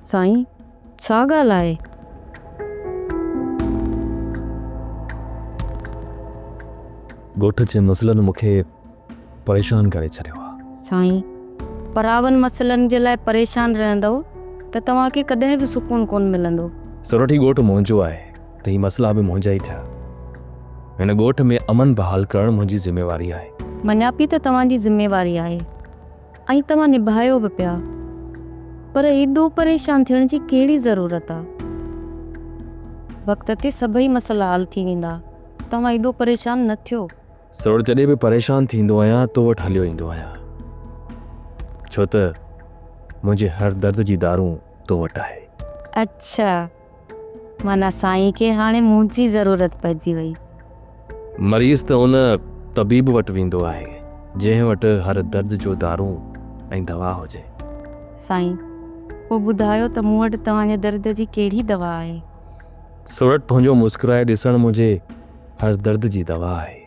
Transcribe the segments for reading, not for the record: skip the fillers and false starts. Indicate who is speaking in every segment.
Speaker 1: साईं छा ॻाल्हि आहे?
Speaker 2: ॻोठ जे मसइलनि मूंखे परेशान करे छॾियो आहे।
Speaker 1: साईं परावनि मसइलनि जे लाइ परेशान रहंदव त तव्हांखे कॾहिं बि सुकून कोन मिलंदो।
Speaker 2: सोरठी ॻोठ मुंहिंजो आहे त ही मसइला बि मुंहिंजा ई थिया। हिन ॻोठ में अमन बहाल करणु मुंहिंजी ज़िम्मेवारी आहे।
Speaker 1: मञा पई त तव्हांजी ज़िम्मेवारी आहे ऐं तव्हां निभायो बि पिया, पर एॾो परेशान थियण जी कहिड़ी ज़रूरत आहे? वक़्त ते सभई मसइला हल थी वेंदा, तव्हां एॾो परेशान न थियो।
Speaker 2: सोर जॾहिं बि परेशान थींदो आहियां तो वटि हलियो ईंदो आहियां, छो त मुंहिंजे हर दर्द जी दारू तो वटि आहे।
Speaker 1: अच्छा, माना साईं खे हाणे मुंहिंजी ज़रूरत पइजी वई।
Speaker 2: मरीज़ त उन तबीब वटि वेंदो आहे जंहिं वटि हर दर्द जो दारू ऐं दवा हुजे।
Speaker 1: साईं पोइ ॿुधायो त मूं वटि तव्हांजे दर्द जी कहिड़ी दवा आहे?
Speaker 2: सोरठ तुंहिंजो मुस्कुराए ॾिसणु मुंहिंजे हर दर्द जी दवा आहे।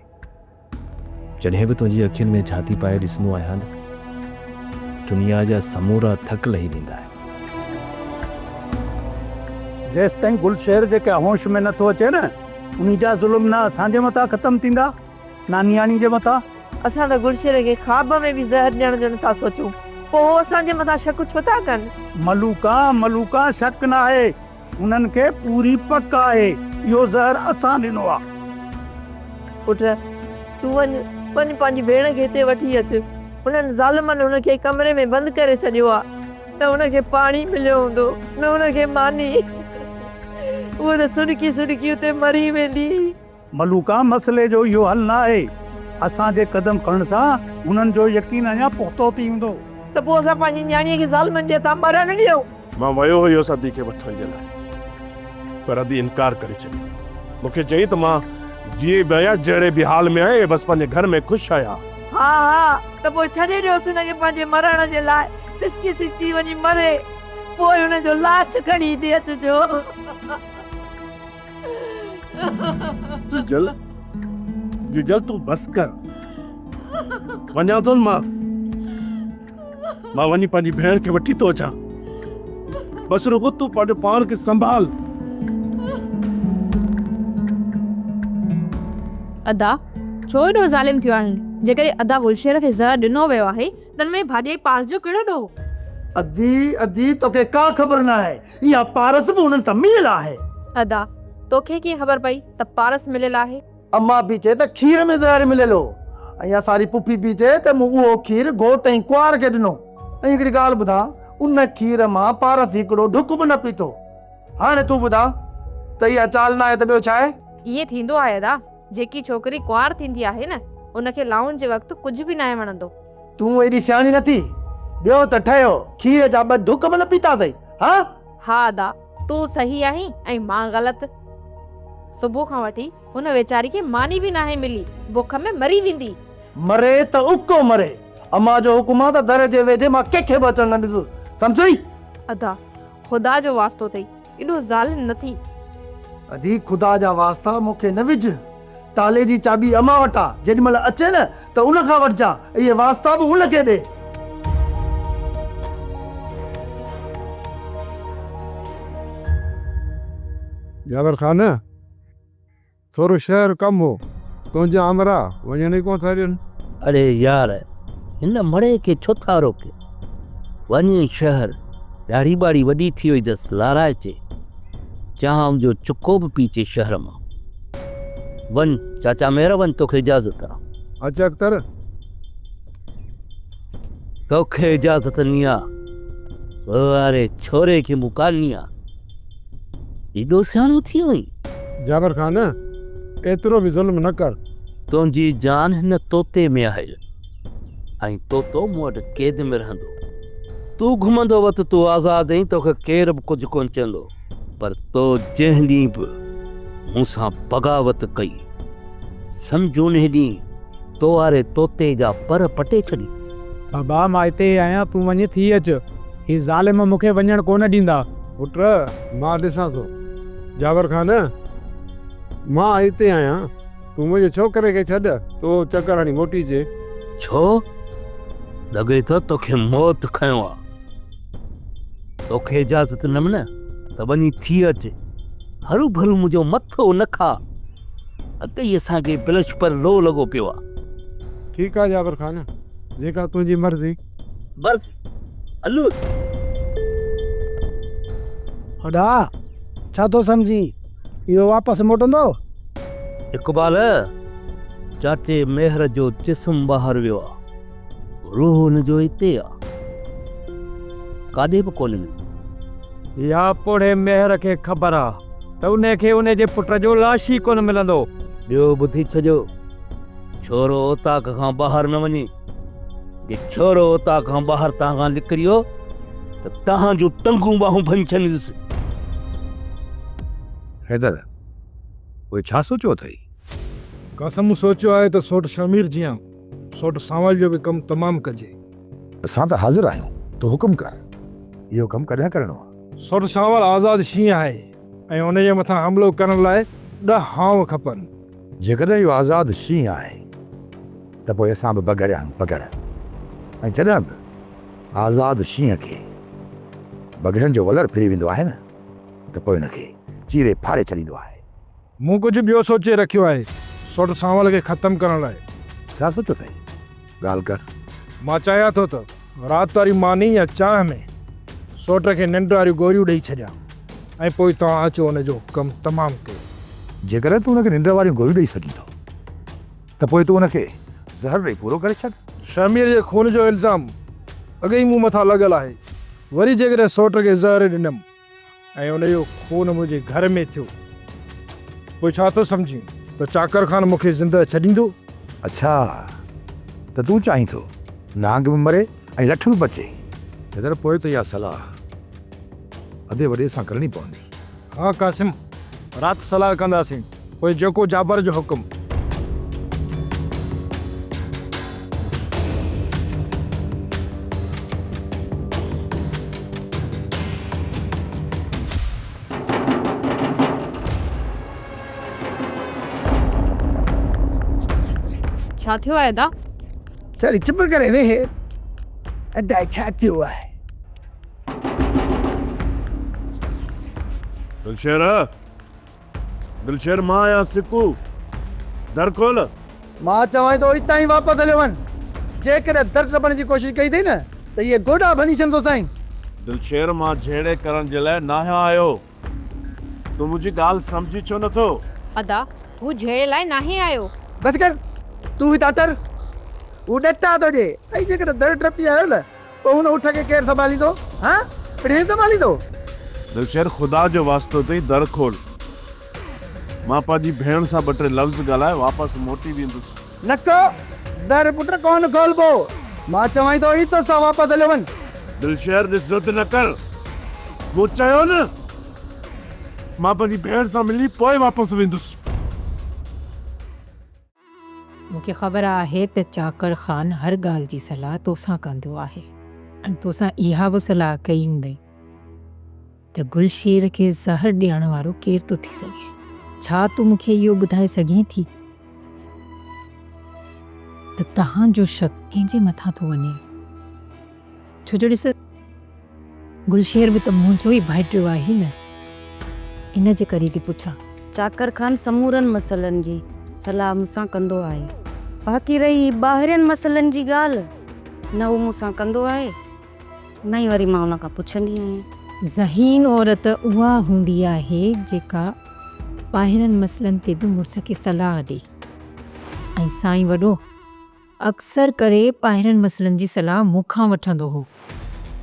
Speaker 2: जॾहिं बि तुंहिंजी अखियुनि में छाती पाए ॾिसंदो आहियां त दुनिया जा समूरा थक लही वेंदा आहिनि।
Speaker 3: जेसि ताईं गुलशहर जेके होश में नथो अचे न, उन जा ज़ुल्म न असांजे मथां ख़तमु थींदा, नानियाणी जे मथां।
Speaker 4: असां त गुलशहर खे ख़्वाब में बि ज़हर ॾियण जो नथा सोचूं, पोइ हो असांजे मथां शक छो था कनि?
Speaker 3: मलूका शक न आहे, उन्हनि खे पूरी पक आहे इहो ज़हर असां ॾिनो आहे।
Speaker 4: पुट तूं वञ पंहिंजी भेण खे हिते वठी अचु। उन्हनि ज़ालिमनि हुनखे कमरे में बंदि करे छॾियो आहे। न हुनखे पाणी मिलियो हूंदो, न हुनखे मानी, उहो त सुॾकी सुॾकी उते मरी वेंदी।
Speaker 3: मलूका मसइले जो इहो हल न आहे, असांजे कदम खणण सां हुननि जो यकीन अञा पुख़्तो थी वेंदो।
Speaker 4: त पोइ असां पंहिंजी न्याणीअ खे ज़ालिमनि जे हथां मरण ॾियूं?
Speaker 5: मां वियो हुयो सदी खे वठण जे लाइ, पर अदी इनकार करे छॾियो। मूंखे चई त मां जीअं बि आहियां जहिड़े बि हाल में आहियां, बसि पंहिंजे घर में ख़ुशि आहियां।
Speaker 4: हा त पोइ छॾे ॾियोसि हुनखे पंहिंजे मरण जे लाइ, सिसकी वञी मरे, पोइ हुनजो लाश खणी हिते अचिजो।
Speaker 5: जुजल तूं बस कर, वञा थो मां वञी पंहिंजी भेण खे वठी थो अचां। बस रुगो तूं पंहिंजो पाण खे संभाल।
Speaker 6: अदा छो एॾो ज़ालिम थियो आहे? जेकॾहिं अदा गुलशहर खे ज़हर ॾिनो वियो आहे त हुन में भाॼी पारस जो कहिड़ो ॾोहु?
Speaker 3: अदी तोखे का ख़बर न आहे, इहा पारस बि उन्हनि सां मिलियल आहे।
Speaker 6: अदा तोखे कीअं ख़बर पई त पारस मिलियल आहे?
Speaker 3: अम्मा बि चए त खीर में ज़हर मिलियल हो, ऐं असांजी पुफी बि चए त मूं उहो खीर घोट ऐं कुंवार खे ॾिनो। ऐं हिकिड़ी ॻाल्हि ॿुधा, उन खीर मां पारस हिकिड़ो ढुक बि न पीतो। हाणे तूं ॿुधा त इहा चाल न आहे त ॿियो छा आहे?
Speaker 6: ईअं थींदो आहे अदा, जेकी छोकिरी कुंवार थींदी आहे न, उनखे लाउन जे वक़्तु कुझु बि न वणंदो।
Speaker 3: तूं एॾी सियाणी नथी, ॿियो त ठहियो खीर जा 2 ढुक बि न पीता अथई।
Speaker 6: हा अदा तूं सही आहीं ऐं मां ग़लति। सुबुह खां वठी हुन वेचारी खे मानी बि नाहे मिली, बुख में मरी वेंदी।
Speaker 3: मरे त उको मरे, अम्मा जो हुकुम आहे त दर जे वेझे मां कंहिंखे बि अचण न ॾिठो, सम्झई?
Speaker 6: अदा ख़ुदा जो वास्तो अथई, एॾो ज़ालिम न थी।
Speaker 3: अदी ख़ुदा जा वास्ता मूंखे न विझ, ताले जी चाबी अम्मा वटि आहे, जेॾी महिल अचे न त उन खां वठिजां, इहे वास्ता बि उनखे ॾे।
Speaker 7: जाबर खान थोरो शहर कम हो, तुंहिंजा हमरा वञण ई कोन था ॾियनि।
Speaker 8: अरे यार हिन मड़े खे छो था रोके? वञी शहर, ॾाढ़ी ॿाढ़ी वॾी थी वई अथसि, लाराए चे जाम जो चुको बि पी चे शहर मां। वन चाचा महिरबानी, तोखे इजाज़त आहे।
Speaker 7: अच्छा अख्तर
Speaker 8: तोखे इजाज़त नहीं आ, अरे छोरे खे मुकालनी आ। एॾो सियाणो थी वई?
Speaker 7: जाबर खान एतिरो बि ज़ुल्म न कर।
Speaker 8: तुंहिंजी जान हिन तोते में आहे ऐं तोतो मूं वटि क़ैद में रहंदो। तूं घुमंदो वक़्तु तूं आज़ाद आहीं, तोखे केर बि कुझु कोन चवंदो, पर तो जंहिं ॾींहुं बि मूंसां बग़ावत कई, सम्झ उन ॾींहुं तो वारे तोते जा पर पटे छॾी।
Speaker 9: बाबा मां हिते ई आहियां, तूं वञी थी अचु, ही ज़ालिम मूंखे वञण कोन ॾींदा।
Speaker 7: पुट मां ॾिसां थो। जाबर खान मां हिते आहियां, तूं मुंहिंजे छोकिरे खे छॾ, तो चकर हणी मोटी जे।
Speaker 8: छो? लॻे थो तोखे मौत खयो आहे। तोखे इजाज़त न मिले त वञी थी अचे। हरू भरू मुंहिंजो मथो न खा। अॻई असांखे बिलश पर लो लॻो पियो आहे।
Speaker 7: ठीकु आहे जाबर ख़ान, जेका तुंहिंजी मर्ज़ी।
Speaker 8: बस हलो।
Speaker 3: होॾा छा थो सम्झी, इहो वापसि मोटंदो?
Speaker 8: इक़बाल, चाचे मेहर जो जिस्म ॿाहिरि वियो आहे, रूह हुनजो हिते आहे, काॾे बि कोन्हे।
Speaker 9: या पोड़े मेहर खे ख़बर आहे त उनखे उनजे पुट जो लाश ई कोन मिलंदो।
Speaker 8: ॿियो ॿुधी छॾियो, छोरो उताक खां ॿाहिरि न वञे। जे छोरो उताक खां ॿाहिरि तव्हां खां निकिरियो त तव्हां जूं टंगूं ॿाहूं भञी छॾींदुसि।
Speaker 10: हैदर, उहे छा सोचियो अथई?
Speaker 11: कसम सोचियो आहे त सोट शमीर जीअं सोट सांवल जो बि कमु तमामु कजे।
Speaker 10: असां त हाज़िर आहियूं, तूं हुकुम कर। इहो कमु कॾहिं करिणो आहे?
Speaker 11: सोट सांवल आज़ादु शींहं आहे ऐं उनजे मथां हमिलो करण लाइ 10 हांव खपनि।
Speaker 10: जेकॾहिं इहो आज़ादु शींहं आहे त पोइ असां बि बग़ैर पकड़, ऐं जॾहिं बि आज़ादु शींहं खे बग़ैरनि जो वलर फिरी वेंदो आहे न त पोइ हुनखे चीरे फाड़े छॾींदो आहे।
Speaker 11: मूं कुझु ॿियो सोचे रखियो आहे सोट सांवल खे ख़तमु करण लाइ।
Speaker 10: छा सोचियो अथई? ॻाल्हि कर।
Speaker 11: मां चाहियां थो त राति वारी मानी या चांहि में सोट खे निंड वारियूं गोरियूं ॾेई छॾियां ऐं पोइ तव्हां अचो हुनजो कमु तमामु कयो।
Speaker 10: जेकॾहिं तूं हुनखे निंड वारियूं गोरियूं ॾेई सघीं थो त पोइ तूं हुनखे ज़हर ॾेई पूरो करे छॾ।
Speaker 11: शमीर जे खून जो इल्ज़ाम अॻई मूं मथां लॻल आहे। वरी जेकॾहिं सोट खे ज़हर ॾिनमि ऐं उनजो खून मुंहिंजे घर में थियो, पोइ छा थो सम्झी त चाकर ख़ान मूंखे ज़िंदह छॾींदो?
Speaker 10: अच्छा, त तूं चाहीं थो नांग बि मरे ऐं लठ बि बचे। हैदर, पोइ त इहा सलाह अधे वॾे सां करणी पवंदी।
Speaker 11: हाँ कासिम, राति सलाह कंदासीं, पोइ जेको जाबर जो हुकुम।
Speaker 6: छा थियो आहे दा?
Speaker 3: चल चुप करे वेह। अदा छा थियो आहे?
Speaker 5: दिलशेर मां आहियां सिकू, दर खोल।
Speaker 3: मां चवां थो हितां ई वापसि हलियो वञ। जेकॾहिं दर टपण जी कोशिशि कई अथई न त इहे गोॾा भञी छॾंदो साईं।
Speaker 5: दिलशेर, मां झेड़े करण जे लाइ न आयो। तूं मुंहिंजी ॻाल्हि सम्झी छो नथो?
Speaker 6: अदा, हू झेड़े लाइ नाहे आयो।
Speaker 3: बसि कर, तूं हितां तर। हू ॾटा थो ॾे ऐं जेकॾहिं दर टपी आयो न पोइ हुन उठ खे केरु संभालींदो? हाँ, पिणे संभालींदो?
Speaker 5: दिलशेर, ख़ुदा जो वास्तो अथई, दर खोल। मां पंहिंजी भेण सां 2-3 लफ़्ज़ ॻाल्हाए वापसि मोटी वेंदुसि।
Speaker 3: नको, दर पुट कोन खोलबो। मां चवां थो इज़त सां वापसि हलियो वञ।
Speaker 5: दिलशेर, ॾिस न कर। मूं चयो न, मां पंहिंजी भेण सां मिली पोइ वापसि वेंदुसि।
Speaker 12: मूंखे ख़बर आहे त चाकर ख़ान हर ॻाल्हि जी सलाह तोसां कंदो आहे ऐं तोसां इहा बि सलाह कई हूंदई त गुलशेर खे ज़हर ॾियण वारो केरु थो थी सघे। छा तूं मूंखे इहो ॿुधाए सघीं थी त तव्हांजो शक कंहिंजे मथां थो वञे? छो जो ॾिस, गुलशेर बि त मुंहिंजो ई भाइटियो आहे न, इन जे करे थी पुछां।
Speaker 1: चाकर ख़ान समूरनि मसइलनि जी सलाह मूंसां कंदो आहे। बाक़ी रही ॿाहिरियनि मसइलनि जी ॻाल्हि, न हू मूंसां कंदो आहे न ई वरी मां हुन खां पुछंदी आहियां।
Speaker 12: ज़हीन औरत उहा हूंदी आहे जेका ॿाहिरनि मसइलनि ते बि मुड़ुस खे सलाह ॾे। ऐं साईं वॾो अक्सर करे ॿाहिरनि मसइलनि जी सलाह मूंखां वठंदो हो।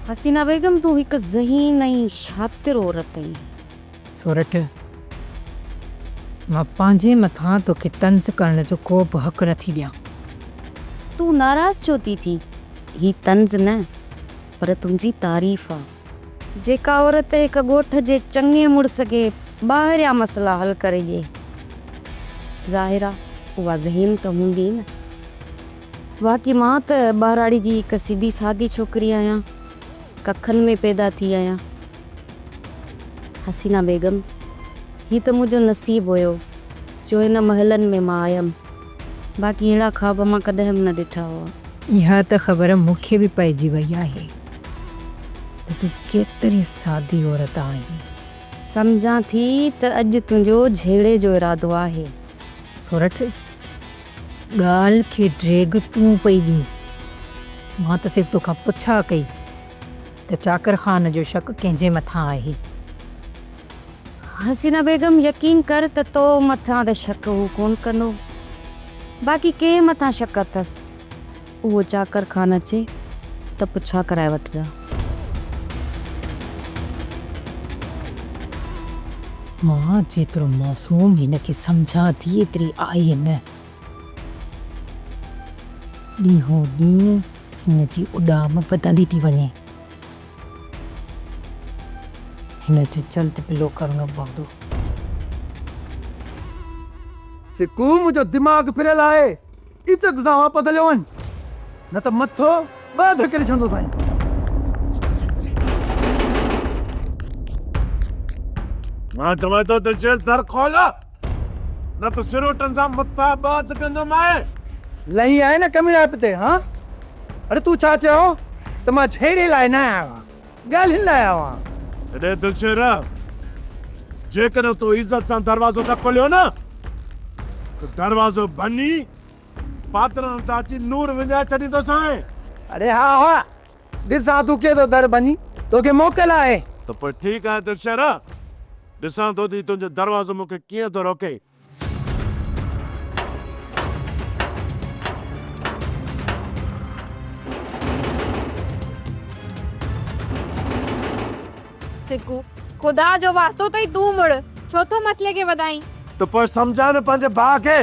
Speaker 1: हसीना बेगम, तूं हिकु ज़हीन ऐं शातिर औरत आहीं।
Speaker 12: सोरठ, मां पंहिंजे मथां तोखे तंज़ करण जो को बि हक़ नथी ॾियां।
Speaker 1: तूं नाराज़ छो थी थी? ही तंज़ न पर तुंहिंजी तारीफ़ आहे। जेका औरत हिकु ॻोठ जे चङे मुड़ुस खे ॿाहिरियां मसइला हल करे ॾिए, ज़ाहिर आहे उहा ज़हीन त हूंदी न। बाक़ी मां त ॿाराड़ी जी हिकु सिधी सादी छोकिरी आहियां, कखनि में पैदा थी आहियां। हसीना बेगम, ही त मुंहिंजो नसीबु हुयो जो हिन महलनि में मां आयमि। बाक़ी अहिड़ा ख़्वाब मां कॾहिं बि न ॾिठा हुआ।
Speaker 12: इहा त ख़बर मूंखे बि पइजी वई आहे। त तूं केतिरी सादी औरत आहीं।
Speaker 1: सम्झां थी त अॼु तुंहिंजो झेड़े जो इरादो आहे।
Speaker 12: सोरठ ॻाल्हि खे ड्रेग तूं पई ॾीं। मां त सिर्फ़ु तोखां पुछा कई त चाकर ख़ान जो शक कंहिंजे मथां आहे।
Speaker 1: हसीना बेगम यकीन कर त तो मथां त शक हू कोन कंदो, बाक़ी कंहिं मथां शक अथसि उहो चाकर ख़ान अचे त पुछा कराए वठिजां।
Speaker 12: मां जेतिरो मासूम हिनखे सम्झां थी एतिरी आहे न। ॾींहों ॾींहुं हिनजी उॾाम वधंदी थी वञे। हिन जो जल्द पिलो करणो पवंदो।
Speaker 3: सिकू मुंहिंजो दिमाग़ फिरियल आहे, इज़त सां वापसि हलियो वञ, न त मथो ॿ धकेले छॾंदो साईं।
Speaker 5: मां चवां थो त जेल दर खोल, न त सिरोटनि सां मथां ॿ धकंदोमांइ।
Speaker 3: लही आहे न कमीना ते, हाँ? अरे तूं छा चयो त मां छेड़े लाइ न आयो आहियां, ॻाल्हियुनि लाइ आयो आहियां।
Speaker 5: अरे दिलशेर, जेकॾहिं तूं इज़त सां दरवाज़ो न खोलियो न त दरवाज़ो भञी पात्रनि सां अची नूर विञाए छॾींदोसांइ।
Speaker 3: अरे हा हा, ॾिसां तूं केॾो दर भञी, तोखे मोकल आहे।
Speaker 5: त पोइ ठीकु आहे दिलशेर, ॾिसां थो थी तुंहिंजो दरवाज़ो मूंखे कीअं थो रोके।
Speaker 6: सिकू खुदा जो वास्तो तई तू मुड़, छो तो मसले के वधाई।
Speaker 5: तो पोइ सम्झा न पंहिंजे भाउ खे,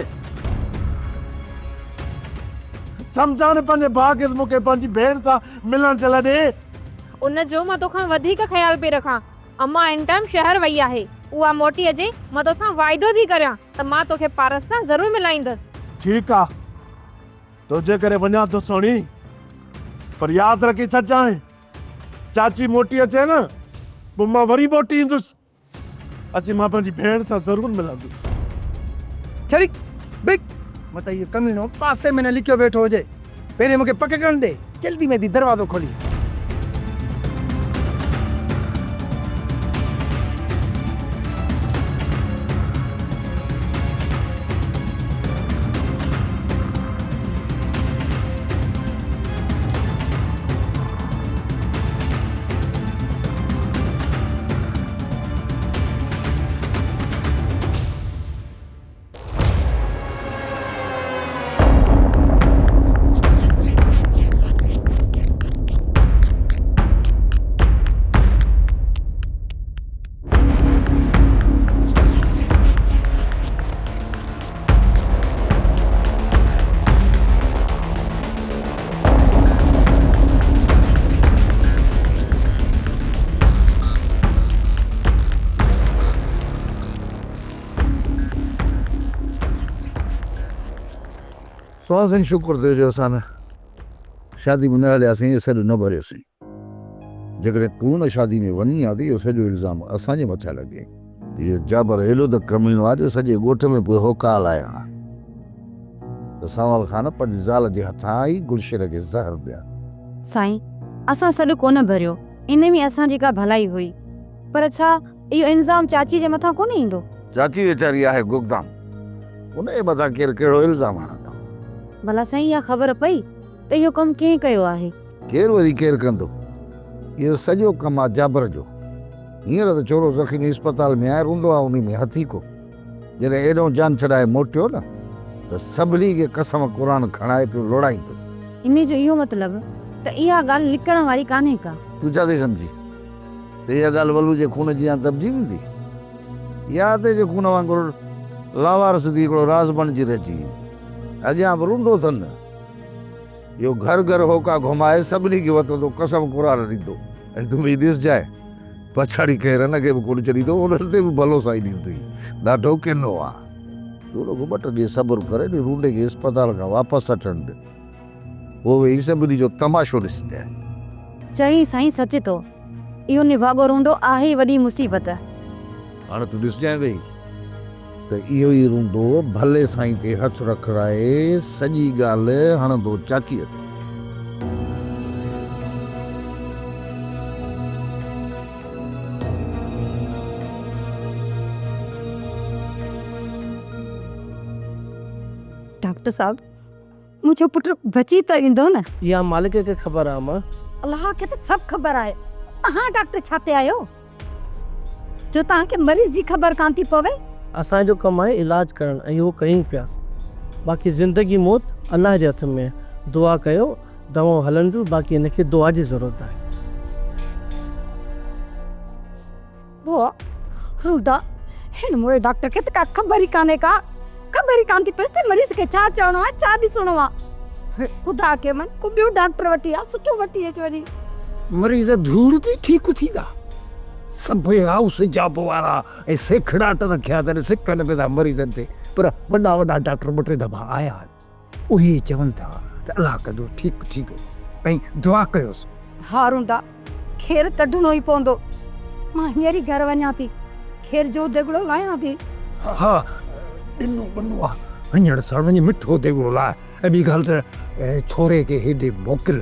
Speaker 5: सम्झा न पंहिंजे भाउ खे मूंखे पंहिंजी भेण सां मिलण जे लाइ ॾे।
Speaker 6: उन जो मां तोखां वधीक ख्याल पे रखां। अम्मा इन टाइम शहर वई आहे, उहा मोटी अचे मां तोसां वाइदो थी करियां त मां तोखे पारस सां ज़रूर मिलाईंदसि।
Speaker 5: ठीकु आहे, तुंहिंजे करे वञा थो सोणी, पर यादि रखी छॾिजांइ, चाची मोटी अचे न पोइ मां वरी मोटी ईंदुसि, अची मां पंहिंजी भेण सां ज़रूर मिलंदुसि।
Speaker 3: छड़ी बिग मत इहो कमीनो पासे में न लिखियो वेठो हुजे, पहिरें मूंखे पक करण ॾे, जल्दी में थी दरवाज़ो खोली।
Speaker 10: सुहासिन शुक्र थियो जो असां न शादी में न हलियासीं, इहो सॼो न भरियोसीं। जेकॾहिं तूं न शादी में वञी आहे त इहो सॼो इल्ज़ाम असांजे मथां लॻे। इहो जाबर हेॾो त कमीनो आहे जो सॼे ॻोठ में पोइ होकाल आया त सावल ख़ान पंहिंजी ज़ाल जे हथां ई गुलशेर खे ज़हर ॾिया।
Speaker 1: साईं असां सॾु कोन भरियो, इन में असांजी का भलाई हुई, पर छा इहो इल्ज़ाम चाची जे मथां कोन ईंदो?
Speaker 10: चाची वीचारी आहे गुगदाम, उन जे मथां केरु कहिड़ो इल्ज़ाम हणंदो?
Speaker 1: भला साईं इहा ख़बर पई त इहो कमु कंहिं कयो आहे?
Speaker 10: केरु वरी केरु कंदो? इहो सॼो कमु आहे जाबर जो। हींअर त चोरो ज़ख़ीमी अस्पताल में आहे, रूंदो आहे उन में हथी को। जॾहिं एॾो जान छॾाए मोटियो न त सभिनी खे कसम क़ुरान खणाए पियो लोड़ाईंदो।
Speaker 1: इन जो इहो मतिलबु त इहा ॻाल्हि लिकण वारी कान्हे का?
Speaker 10: तूं छा थी सम्झी त इहा ॻाल्हि वलू जे खून जी दॿजी वेंदी? या ते जे खून वांगुरु लावारस थी हिकिड़ो राज़ बणिजी रहिजी वेंदी। अॻियां बि रूंडो अथनि, इहो घर घर होका घुमाए सभिनी खे वठंदो, कसम क़ुरान ॾींदो, ऐं तूं बि ॾिसजांइ पछाड़ी केरु खे बि कोन छॾींदो, उन ते बि भलो साईं ॾींदई। ॾाढो किनो आहे। तूं रुॻो 2 ॾींहं सब्र करे नी रूंडे खे अस्पताल खां वापसि अचणु ॾे, पोइ वेही सभिनी जो तमाशो ॾिसजांइ।
Speaker 1: चई साईं सच तो, इहो निभागो रूंडो आहे ई वॾी मुसीबत।
Speaker 10: हाणे तूं ॾिसजांइ भई त इहो ई रूंडो भले साईं ते हथ रखाए सॼी ॻाल्हि हणंदो चाकीअ ते।
Speaker 1: डॉक्टर साहब मुझो पुट बची तो ईंदो न।
Speaker 13: इहा मालिक खे ख़बर आहे अम्मा।
Speaker 1: अल्लाह खे त सभु ख़बर आहे। तव्हां डॉक्टर छाते आयो जो तव्हांखे मरीज़ जी ख़बर कान थी पवे?
Speaker 13: असांजो कमु आहे इलाज करणु ऐं उहो कयूं पिया। बाक़ी ज़िंदगी मौत अल्लाह जे हथ में आहे। दुआ कयो दवाऊं हलनि थियूं, बाक़ी हिनखे दुआ जी ज़रूरत आहे।
Speaker 1: वो रुदा हिन मोए डॉक्टर खे त का ख़बर ई कान्हे का ख़बर ई कान थी पए त मरीज़ खे छा चवणो आहे छा ॾिसणो आहे। ख़ुदा के मन को ॿियो डॉक्टर वठी आ सुठो वठी अच वरी।
Speaker 10: मरीज़ धूड़ थी ठीक थींदा। सभु हाउस जॉब वारा ऐं सेखड़ाट त थिया अथनि सिकनि पिया था मरीज़नि ते, पर वॾा वॾा डॉक्टर ॿ टे दफ़ा आया आहिनि। उहे चवनि था त अलाह कंदो ठीकु ठीकु ऐं दुआ कयोसि।
Speaker 1: हा रुंदा खेर कढणो ई पवंदो। मां हींअर ई घर वञा थी, खेर जो देगड़ो लायां थी।
Speaker 10: हा ॾिनो बनो आहे वञण सां वञी मिठो देगड़ो लाइ। ऐं ॿी ॻाल्हि त छोरे खे हेॾे मोकिल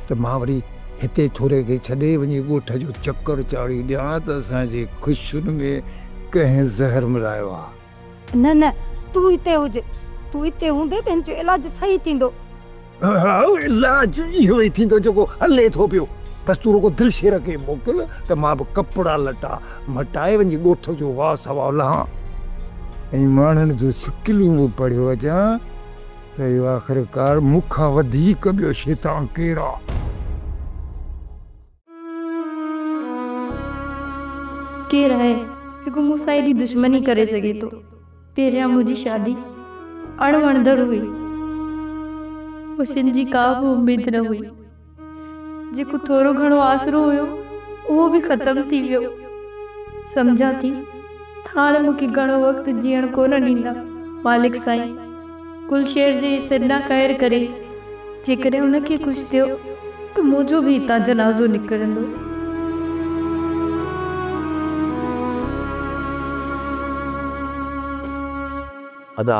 Speaker 10: त मां वरी हिते छोरे खे छॾे वञी ॻोठ जो चकर चाढ़ी ॾियां त असांजे ख़ुशियुनि में कंहिं ज़हर मिलायो आहे।
Speaker 1: न न तूं हिते हुजे, तूं हिते हूंदे त हिन जो इलाज सही थींदो।
Speaker 10: हा इलाज इहो ई थींदो जेको हले थो पियो। बसि तूं रुगो दिलशेर खे मोकिल त मां बि कपिड़ा लटा मटाए वञी ॻोठ जो वाह सवा लहां ऐं माण्हुनि जो शिकिलियूं बि पढ़ियो अचां त इहो आख़िरकार मूंखां वधीक ॿियो शैतान केरु आहे।
Speaker 14: केरु आहे जेको मूंसां एॾी दुश्मनी करे सघे थो? पहिरियां मुंहिंजी शादी अणवणंदड़ हुई, ख़ुशियुनि जी का बि उमेद न हुई। जेको थोरो घणो आसरो हुयो उहो बि ख़तमु थी वियो। सम्झां थी हाणे मूंखे घणो वक़्तु जीअण कोन ॾींदा मालिक साईं। गुलशेर जे सिरना ख़ैर करे जेकॾहिं उनखे ख़ुशि थियो त मुंहिंजो बि हितां जनाज़ो निकिरंदो।
Speaker 10: अदा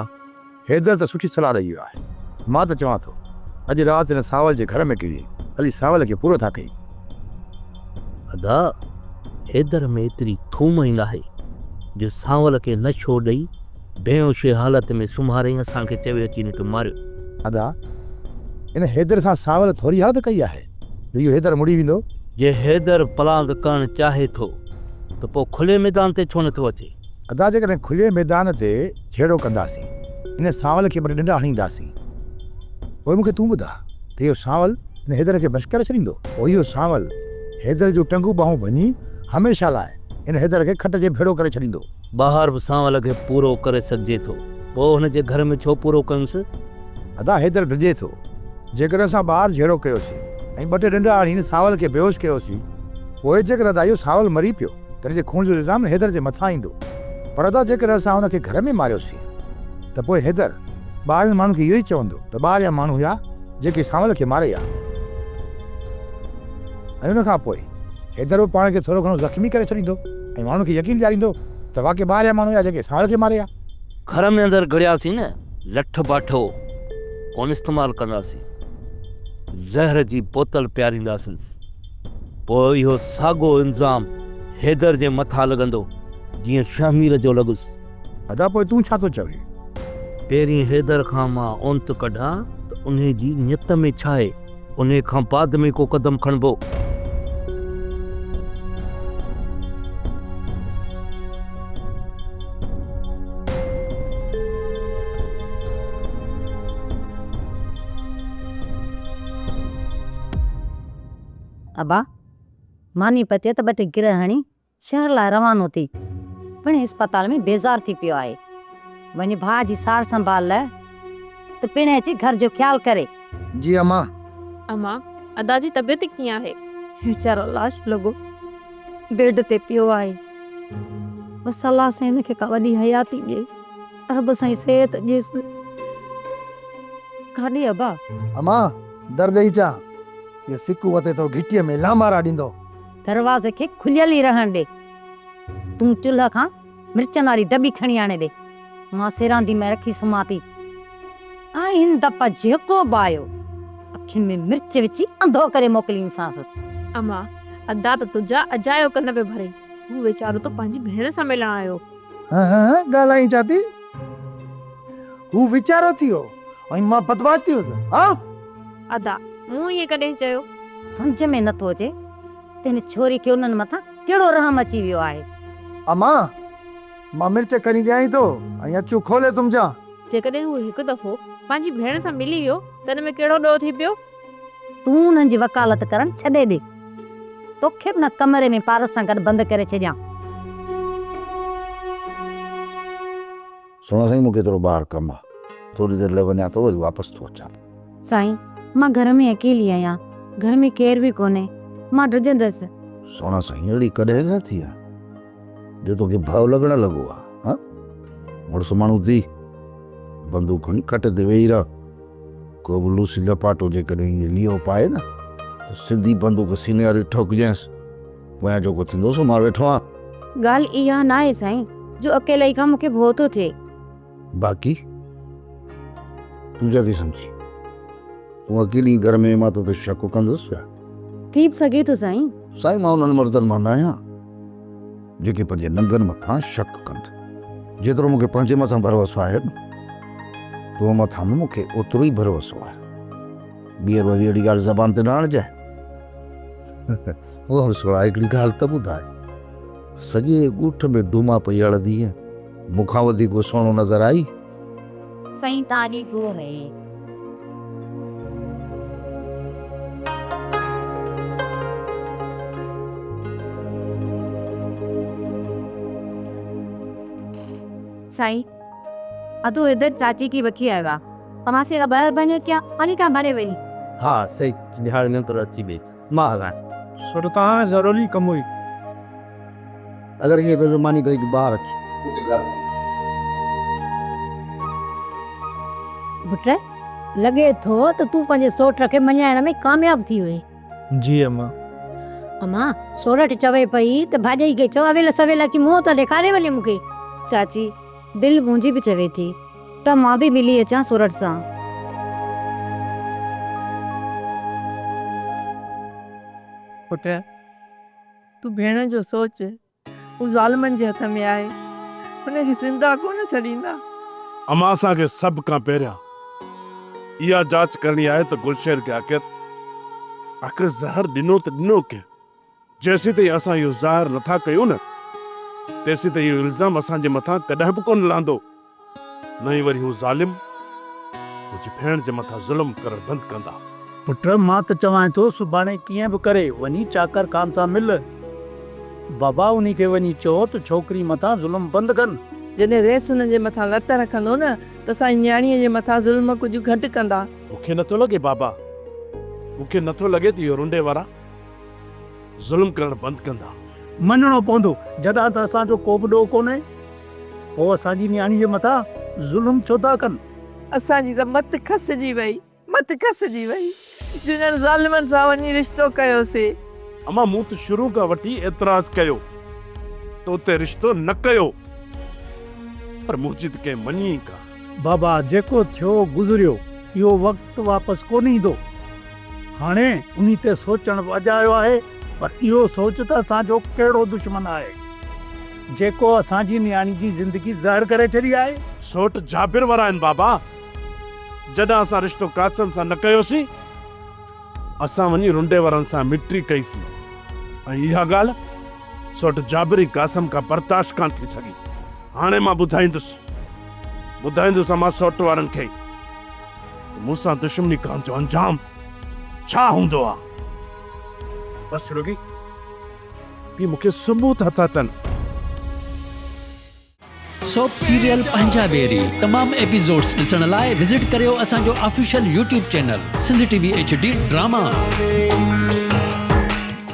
Speaker 10: हैदर त सुठी सलाह ॾेई वियो आहे। मां त चवां थो अॼु राति हिन सावल जे घर में किरी हली सावल खे पूरो था कई।
Speaker 8: अदा हैदर में एतिरी थूम ई नाहे जो सावल खे न छो ॾेई बेहोश हालत में सुम्हारे असांखे चवे अची हिनखे मारियो।
Speaker 10: अदा इन हैदर सां सावल थोरी यादि कई आहे जो इहो हैदर मुड़ी वेंदो।
Speaker 8: जे हैदर पलांग करणु चाहे थो त पोइ खुले मैदान ते छो नथो अचे?
Speaker 10: अदा जेकॾहिं खुले मैदान ते छेड़ो कंदासीं इन सावल खे वरी ॾंडा हणींदासीं, पोइ मूंखे तूं ॿुधा त इहो सावल इन हैदर खे बश करे छॾींदो। पोइ इहो सावल हैदर जो टंगू बाहूं भञी हमेशह लाइ इन हैदर खे खट जे भेड़ो करे छॾींदो।
Speaker 8: ॿाहिरि बि सावल खे पूरो करे सघिजे थो, पोइ हुनजे घर में छो पूरो कयुसि?
Speaker 10: अदा हैदर डिॼे थो जेकर असां ॿाहिरि झेड़ो कयोसीं ऐं ॿ टे ॾंडा हणी सावल खे बेहोश कयोसीं, पोइ जेकर अदा इहो सावल मरी पियो त हिन जे खून जो इल्ज़ाम हैदर जे मथां ईंदो। पर अदा जेकर असां हुनखे घर में मारियोसीं त पोइ हैदर ॿाहिरि माण्हू खे इहो ई चवंदो त ॿाहिरि जा माण्हू हुआ जेके सावल खे मारे विया। ऐं हुन खां पोइ हैदर बि पाण खे थोरो घणो ज़ख़्मी करे छॾींदो ऐं माण्हू खे यकीन ॾियारींदो त वाक़ई ॿाहिरि जा माण्हू हुआ जेके सावल खे मारे विया।
Speaker 8: घर में अंदरि घड़ियासीं न लठ बाठो कोन इस्तेमालु कंदासीं, ज़हर जी बोतल पियारींदासीं, पोइ इहो साॻियो इल्ज़ाम हैदर जे मथां लॻंदो जीअं शमीर जो लॻुसि।
Speaker 10: अदा पोइ तूं छा थो चवे?
Speaker 8: पहिरीं हैदर खां मां ओंत कढां त उन जी नियत में छा आहे, उन खां बाद में को क़दम खणबो।
Speaker 1: अबा मानी पते त बटे गिर हणी शहर लाइ रवानो थी, पण अस्पताल में बेज़ार थी पियो आहे। वञी भाउ जी सार संभाल लाइ त पिण अची घर जो ख्याल करे।
Speaker 10: जी अम्मा।
Speaker 6: अम्मा अदा जी तबीयत कीअं आहे?
Speaker 1: वीचारो लाश लॻो बेड ते पियो आहे। बसि अलाह सां हिनखे का वॾी हयाती ॾिए, रब सां सेहत ॾिएसि। काॾे अबा?
Speaker 3: अम्मा दर ॾेई चा, ये सिकू वते तो घिटीअ में लामारा ॾींदो।
Speaker 1: दरवाज़े खे खुलियल ई रहण ॾे। तूं चुल्ह खां मिर्चनि वारी डॿी खणी आणे ॾे, मां सेरांदी में रखी सुम्हां थी। ऐं हिन दफ़ा जेको बि आयो अखियुनि में मिर्च विझी अंधो करे मोकिलींदीसांसि।
Speaker 6: अम्मा अदा त तुंहिंजा अजायो कन पे भरे, हू वीचारो तो पंहिंजी भेण सां मिलण आयो।
Speaker 3: हाँ ॻाल्हाई चाती हू वीचारो थियो, ऐं मां बदमाश थी वियुसि हा
Speaker 6: अदा मूं ईअं कॾहिं चयो?
Speaker 1: सम्झ में नथो अचे त हिन छोरी खे उन्हनि मथां कहिड़ो रहम अची वियो आहे।
Speaker 3: अम्मा मां मिर्च खणी ॾियाई थो ऐं अखियूं खोले तुंहिंजा।
Speaker 6: जेकॾहिं हू हिकु दफ़ो पंहिंजी भेण सां मिली वियो त हिन में कहिड़ो ॾोह थी पियो?
Speaker 1: तूं उन्हनि जी वकालत करण छॾे ॾे, तोखे बि न कमरे में पारस सां गॾु बंदि करे छॾियां।
Speaker 10: सोना साईं मूंखे थोरो ॿाहिरि कमु आहे, थोरी देरि लाइ वञा थो, वरी वापसि थो अचां।
Speaker 1: साईं मां घर में अकेली आहियां, घर में केर बि कोन्हे, मां ड्रिजंदसि।
Speaker 10: सोना साईं अहिड़ी कॾहिं न थी आहे जो तोखे भउ लॻण लॻो आहे। मुड़ुसु माण्हू थी बंदूक खणी खट ते वेही रह, को बि लूसी लपाटो जेकॾहिं इहे लियो पाए न त सिधी बंदूक सीने वारी ठोकजांइसि, पोयां जेको थींदो सो मां वेठो आहियां।
Speaker 1: ॻाल्हि इहा न आहे साईं जो अकेलाई खां मूंखे भउ थो थिए।
Speaker 10: बाक़ी तूं छा थी सम्झी? तूं अकेली घर में मां तोते शक कंदुसि छा?
Speaker 1: थी बि सघे थो साईं।
Speaker 10: साईं मां उन्हनि मर्दनि मां न आहियां जेके पंहिंजे नंगनि मथां शक कनि। जेतिरो मूंखे पंहिंजे मथां भरोसो आहे न, तो मथां बि मूंखे ओतिरो ई भरोसो आहे। ॿीहर वरी अहिड़ी ॻाल्हि ज़बान ते न आणजांइ। उहा सोड़ा हिकिड़ी ॻाल्हि त ॿुधाए, सॼे ॻोठ में डूमा पई हलंदी मूंखां वधीक सुहिणो नज़र आई?
Speaker 1: साईं तारी को है। साईं अतो इधर चाची की बखी आएगा, अमां से बाहर बने क्या पानी का मारे वेली।
Speaker 8: हाँ सही निहार ने तो अच्छी बेच मां हगा
Speaker 11: सुरता जरूरी कम हुई।
Speaker 10: अगर ये बेईमानी कई कि बाहर अच
Speaker 1: पुट लगे थो त तू पंहिंजे सोट खे मञाइण में कामयाब थी वई।
Speaker 11: जी अम्मा।
Speaker 1: अम्मा सोरठ चवे पई त भाॼई खे चो अवेल सवेल की मुंहुं त ॾेखारे वञे मूंखे। चाची दिल मुंहिंजी बि चवे थी त मां बि मिली अचां सोरठ सां।
Speaker 4: पुट तू भेण जो सोच, हू ज़ालिमनि जे हथ में आहे, हुनखे ज़िंदा कोन छॾींदा।
Speaker 5: अम्मा असांखे सभु खां पहिरियां इहा जांच करणी आहे त गुलशेर खे आख़िर ज़हर ॾिनो त ॾिनो के। जेसीं ताईं असां इहो ज़ाहिर नथा कयूं न, तेसीं ताईं इहो इल्ज़ाम असांजे मथां कॾहिं बि कोन लहंदो। न ई वरी हू ज़ालिम मुंहिंजी भेण जे मथां ज़ुल्म करणु बंदि कंदा।
Speaker 15: पुट मां त चवां थो सुभाणे कीअं बि करे वञी चाकर खान सां मिल। बाबा उन्ही खे वञी चओ त छोकिरी मथां ज़ुल्म बंदि कनि।
Speaker 4: जॾहिं रेस हुन जे मथां लत रखंदो न त असांजी न्याणीअ जे मथां ज़ुल्म कुझु घटि कंदा।
Speaker 5: मूंखे नथो लॻे बाबा, मूंखे नथो लॻे त इहो रुंडे वारा ज़ुल्म करणु बंदि कंदा।
Speaker 15: मञणो पवंदो जॾहिं त असांजो को बि ॾोह कोन्हे, पोइ असांजी न्याणी जे मथां ज़ुल्म छो था कनि?
Speaker 4: असांजी त मत खसिजी वई, मत खसिजी वई जिन्हनि ज़ालिमनि सां वञी रिश्तो कयोसीं।
Speaker 5: अम्मा मूं त शुरू खां वठी एतिराज़ कयो तो उते रिश्तो न कयो, पर मुंहिंजी त कंहिं मञी का।
Speaker 15: बाबा जेको थियो गुज़रियो, इहो वक़्तु वापसि कोन ईंदो। हाणे उन्ही ते सोचणु वॼायो आहे, पर इहो सोच त असांजो कहिड़ो दुश्मन आहे जेको असांजी न्याणी जी ज़िंदगी ज़हर करे छॾी आहे।
Speaker 5: सोट जाबिर वारा आहिनि बाबा। जॾहिं असां रिश्तो कासम सां न कयोसीं, असां वञी रुंडे वारनि सां मिट्री कईसीं, ऐं इहा ॻाल्हि सोट जाबिरी कासम खां बर्दाश्त कान थी सघी। हाणे मां ॿुधाईंदुसि मां सोट वारनि खे मूंसां दुश्मनी करण जो अंजाम छा हूंदो आहे। बसि रुगी कि मूंखे सबूत हथा अचनि।
Speaker 16: सोप सीरियल पंजाबेरी तमाम एपिसोड्स ॾिसण लाइ विज़िट करियो असांजो official YouTube channel Sindh TV HD drama.